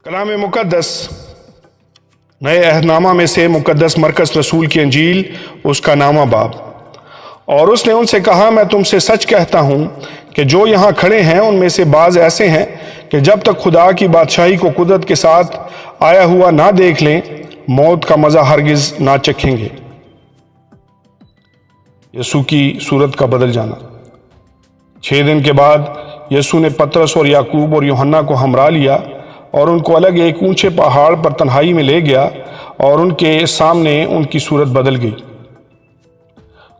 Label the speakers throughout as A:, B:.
A: کلام مقدس نئے عہد نامہ میں سے مقدس مرکز رسول کی انجیل اس کا نامہ باب۔ اور اس نے ان سے کہا، میں تم سے سچ کہتا ہوں کہ جو یہاں کھڑے ہیں ان میں سے بعض ایسے ہیں کہ جب تک خدا کی بادشاہی کو قدرت کے ساتھ آیا ہوا نہ دیکھ لیں، موت کا مزہ ہرگز نہ چکھیں گے۔ یسوع کی صورت کا بدل جانا۔ 6 دن کے بعد یسوع نے پترس اور یعقوب اور یوحنا کو ہمراہ لیا اور ان کو الگ ایک اونچے پہاڑ پر تنہائی میں لے گیا، اور ان کے سامنے ان کی صورت بدل گئی،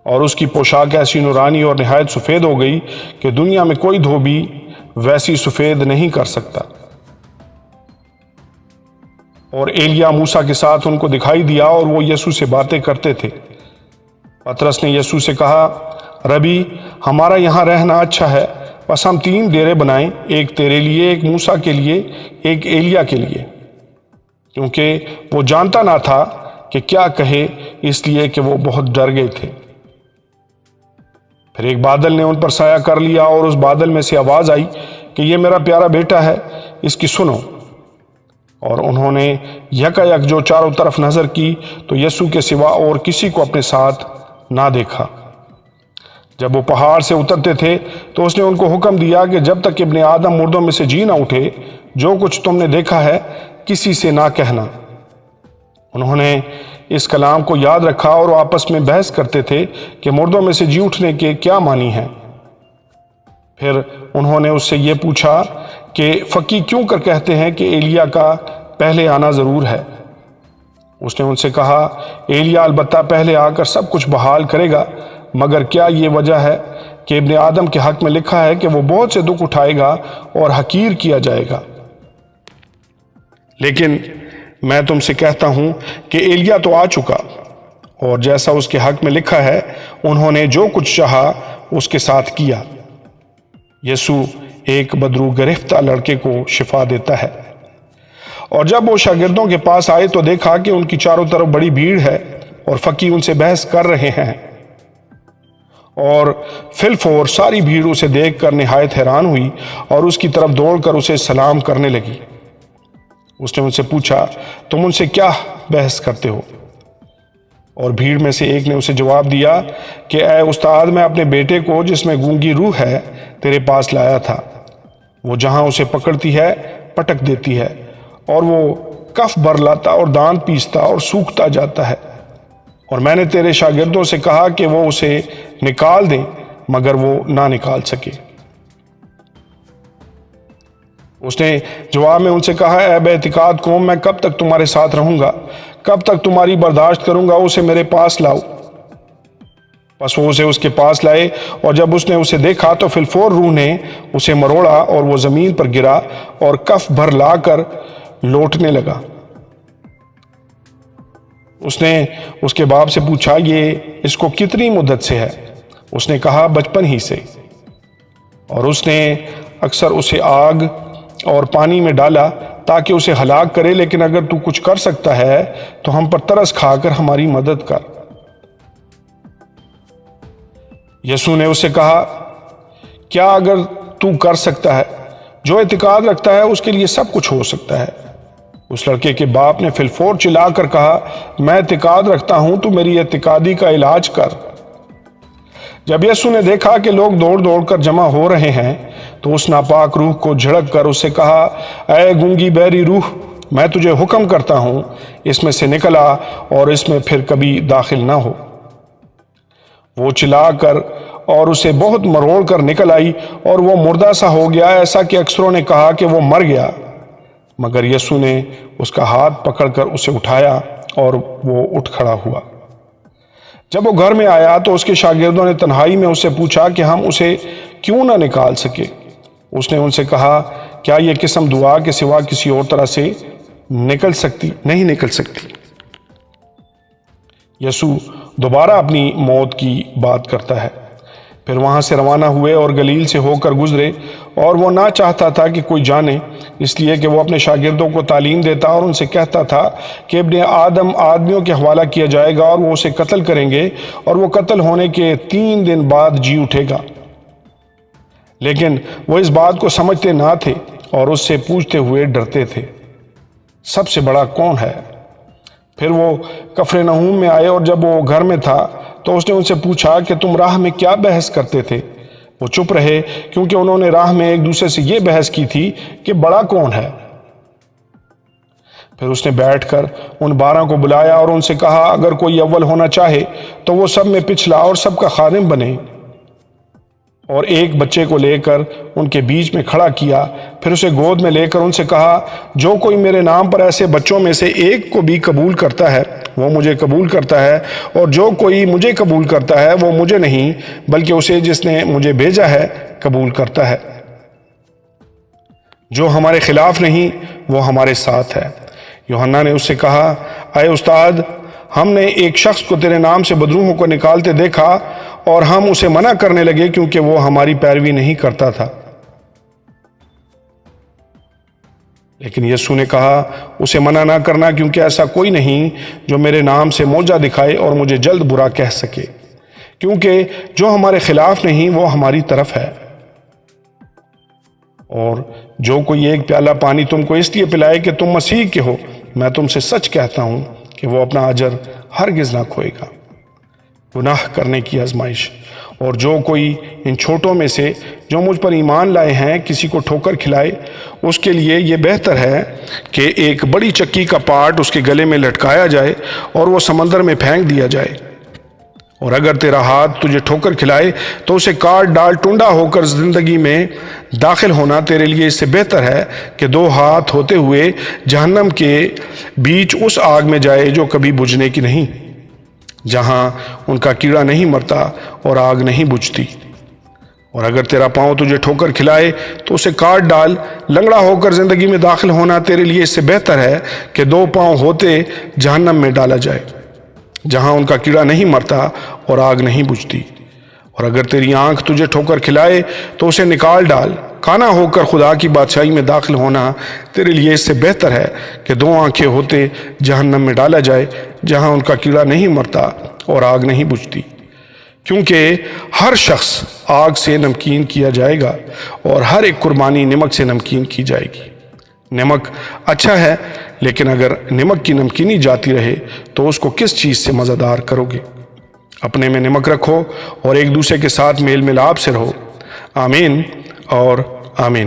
A: اور اس کی پوشاک ایسی نورانی اور نہایت سفید ہو گئی کہ دنیا میں کوئی دھوبی ویسی سفید نہیں کر سکتا۔ اور ایلیا موسیٰ کے ساتھ ان کو دکھائی دیا، اور وہ یسوع سے باتیں کرتے تھے۔ پترس نے یسوع سے کہا، ربی، ہمارا یہاں رہنا اچھا ہے، بس ہم 3 ڈیرے بنائیں، ایک تیرے لیے، ایک موسیٰ کے لیے، ایک ایلیا کے لیے۔ کیونکہ وہ جانتا نہ تھا کہ کیا کہے، اس لیے کہ وہ بہت ڈر گئے تھے۔ پھر ایک بادل نے ان پر سایہ کر لیا، اور اس بادل میں سے آواز آئی کہ یہ میرا پیارا بیٹا ہے، اس کی سنو۔ اور انہوں نے یکا یک جو چاروں طرف نظر کی تو یسوع کے سوا اور کسی کو اپنے ساتھ نہ دیکھا۔ جب وہ پہاڑ سے اترتے تھے تو اس نے ان کو حکم دیا کہ جب تک ابن آدم مردوں میں سے جی نہ اٹھے، جو کچھ تم نے دیکھا ہے کسی سے نہ کہنا۔ انہوں نے اس کلام کو یاد رکھا اور آپس میں بحث کرتے تھے کہ مردوں میں سے جی اٹھنے کے کیا معنی ہیں۔ پھر انہوں نے اس سے یہ پوچھا کہ فقی کیوں کر کہتے ہیں کہ ایلیا کا پہلے آنا ضرور ہے۔ اس نے ان سے کہا، ایلیا البتہ پہلے آ کر سب کچھ بحال کرے گا، مگر کیا یہ وجہ ہے کہ ابن آدم کے حق میں لکھا ہے کہ وہ بہت سے دکھ اٹھائے گا اور حقیر کیا جائے گا۔ لیکن میں تم سے کہتا ہوں کہ ایلیا تو آ چکا، اور جیسا اس کے حق میں لکھا ہے انہوں نے جو کچھ چاہا اس کے ساتھ کیا۔ یسوع ایک بدرو گرفتہ لڑکے کو شفا دیتا ہے۔ اور جب وہ شاگردوں کے پاس آئے تو دیکھا کہ ان کی چاروں طرف بڑی بھیڑ ہے، اور فقی ان سے بحث کر رہے ہیں۔ اور فی الفور ساری بھیڑ اسے دیکھ کر نہایت حیران ہوئی، اور اس کی طرف دوڑ کر اسے سلام کرنے لگی۔ اس نے ان سے پوچھا، تم ان سے کیا بحث کرتے ہو؟ اور بھیڑ میں سے ایک نے اسے جواب دیا کہ اے استاد، میں اپنے بیٹے کو جس میں گونگی روح ہے تیرے پاس لایا تھا۔ وہ جہاں اسے پکڑتی ہے پٹک دیتی ہے، اور وہ کف برلاتا اور دانت پیستا اور سوکھتا جاتا ہے۔ اور میں نے تیرے شاگردوں سے کہا کہ وہ اسے نکال دیں، مگر وہ نہ نکال سکے۔ اس نے جواب میں ان سے کہا، اے بے اعتقاد قوم، میں کب تک تمہارے ساتھ رہوں گا؟ کب تک تمہاری برداشت کروں گا؟ اسے میرے پاس لاؤ۔ پس وہ اسے اس کے پاس لائے، اور جب اس نے اسے دیکھا تو فی الفور روح نے اسے مروڑا، اور وہ زمین پر گرا اور کف بھر لا کر لوٹنے لگا۔ اس نے اس کے باپ سے پوچھا، یہ اس کو کتنی مدت سے ہے؟ اس نے کہا، بچپن ہی سے۔ اور اس نے اکثر اسے آگ اور پانی میں ڈالا تاکہ اسے ہلاک کرے، لیکن اگر تو کچھ کر سکتا ہے تو ہم پر ترس کھا کر ہماری مدد کر۔ یسوع نے اس سے کہا، کیا اگر تو کر سکتا ہے؟ جو اعتقاد رکھتا ہے اس کے لیے سب کچھ ہو سکتا ہے۔ اس لڑکے کے باپ نے فی الفور چلا کر کہا، میں اعتقاد رکھتا ہوں، تو میری اعتقادی کا علاج کر۔ جب یسوع نے دیکھا کہ لوگ دوڑ دوڑ کر جمع ہو رہے ہیں تو اس ناپاک روح کو جھڑک کر اس سے کہا، اے گونگی بہری روح، میں تجھے حکم کرتا ہوں، اس میں سے نکل آ اور اس میں پھر کبھی داخل نہ ہو۔ وہ چلا کر اور اسے بہت مروڑ کر نکل آئی، اور وہ مردہ سا ہو گیا، ایسا کہ اکثروں نے کہا کہ وہ مر گیا۔ مگر یسوع نے اس کا ہاتھ پکڑ کر اسے اٹھایا، اور وہ اٹھ کھڑا ہوا۔ جب وہ گھر میں آیا تو اس کے شاگردوں نے تنہائی میں اس سے پوچھا کہ ہم اسے کیوں نہ نکال سکے۔ اس نے ان سے کہا، کیا یہ قسم دعا کے سوا کسی اور طرح سے نہیں نکل سکتی۔ یسوع دوبارہ اپنی موت کی بات کرتا ہے۔ پھر وہاں سے روانہ ہوئے اور گلیل سے ہو کر گزرے، اور وہ نہ چاہتا تھا کہ کوئی جانے، اس لیے کہ وہ اپنے شاگردوں کو تعلیم دیتا اور ان سے کہتا تھا کہ ابن آدم آدمیوں کے حوالہ کیا جائے گا، اور وہ اسے قتل کریں گے، اور وہ قتل ہونے کے 3 دن بعد جی اٹھے گا۔ لیکن وہ اس بات کو سمجھتے نہ تھے اور اس سے پوچھتے ہوئے ڈرتے تھے۔ سب سے بڑا کون ہے؟ پھر وہ کفرنہوم میں آئے اور جب وہ گھر میں تھا تو اس نے ان سے پوچھا کہ تم راہ میں کیا بحث کرتے تھے؟ وہ چپ رہے کیونکہ انہوں نے راہ میں ایک دوسرے سے یہ بحث کی تھی کہ بڑا کون ہے۔ پھر اس نے بیٹھ کر ان 12 کو بلایا اور ان سے کہا اگر کوئی اول ہونا چاہے تو وہ سب میں پچھلا اور سب کا خادم بنے، اور ایک بچے کو لے کر ان کے بیچ میں کھڑا کیا۔ پھر اسے گود میں لے کر ان سے کہا جو کوئی میرے نام پر ایسے بچوں میں سے ایک کو بھی قبول کرتا ہے وہ مجھے قبول کرتا ہے، اور جو کوئی مجھے قبول کرتا ہے وہ مجھے نہیں بلکہ اسے جس نے مجھے بھیجا ہے قبول کرتا ہے۔ جو ہمارے خلاف نہیں وہ ہمارے ساتھ ہے۔ یوحنا نے اس سے کہا اے استاد، ہم نے ایک شخص کو تیرے نام سے بدروحوں کو نکالتے دیکھا اور ہم اسے منع کرنے لگے کیونکہ وہ ہماری پیروی نہیں کرتا تھا۔ لیکن یسوع نے کہا اسے منع نہ کرنا، کیونکہ ایسا کوئی نہیں جو میرے نام سے معجزہ دکھائے اور مجھے جلد برا کہہ سکے، کیونکہ جو ہمارے خلاف نہیں وہ ہماری طرف ہے۔ اور جو کوئی ایک پیالہ پانی تم کو اس لیے پلائے کہ تم مسیح کے ہو، میں تم سے سچ کہتا ہوں کہ وہ اپنا اجر ہرگز نہ کھوئے گا۔ گناہ کرنے کی آزمائش۔ اور جو کوئی ان چھوٹوں میں سے جو مجھ پر ایمان لائے ہیں کسی کو ٹھوکر کھلائے، اس کے لیے یہ بہتر ہے کہ ایک بڑی چکی کا پاٹ اس کے گلے میں لٹکایا جائے اور وہ سمندر میں پھینک دیا جائے۔ اور اگر تیرا ہاتھ تجھے ٹھوکر کھلائے تو اسے کاٹ ڈال، ٹنڈا ہو کر زندگی میں داخل ہونا تیرے لیے اس سے بہتر ہے کہ 2 ہاتھ ہوتے ہوئے جہنم کے بیچ اس آگ میں جائے جو کبھی بجھنے کی نہیں، جہاں ان کا کیڑا نہیں مرتا اور آگ نہیں بجھتی۔ اور اگر تیرا پاؤں تجھے ٹھوکر کھلائے تو اسے کاٹ ڈال، لنگڑا ہو کر زندگی میں داخل ہونا تیرے لیے اس سے بہتر ہے کہ 2 پاؤں ہوتے جہنم میں ڈالا جائے، جہاں ان کا کیڑا نہیں مرتا اور آگ نہیں بجھتی۔ اور اگر تیری آنکھ تجھے ٹھوکر کھلائے تو اسے نکال ڈال، کانا ہو کر خدا کی بادشاہی میں داخل ہونا تیرے لیے اس سے بہتر ہے کہ 2 آنکھیں ہوتے جہنم میں ڈالا جائے، جہاں ان کا کیڑا نہیں مرتا اور آگ نہیں بجھتی۔ کیونکہ ہر شخص آگ سے نمکین کیا جائے گا اور ہر ایک قربانی نمک سے نمکین کی جائے گی۔ نمک اچھا ہے، لیکن اگر نمک کی نمکینی جاتی رہے تو اس کو کس چیز سے مزیدار کرو گے؟ اپنے میں نمک رکھو اور ایک دوسرے کے ساتھ میل ملاپ سے رہو۔ آمین اور آمین۔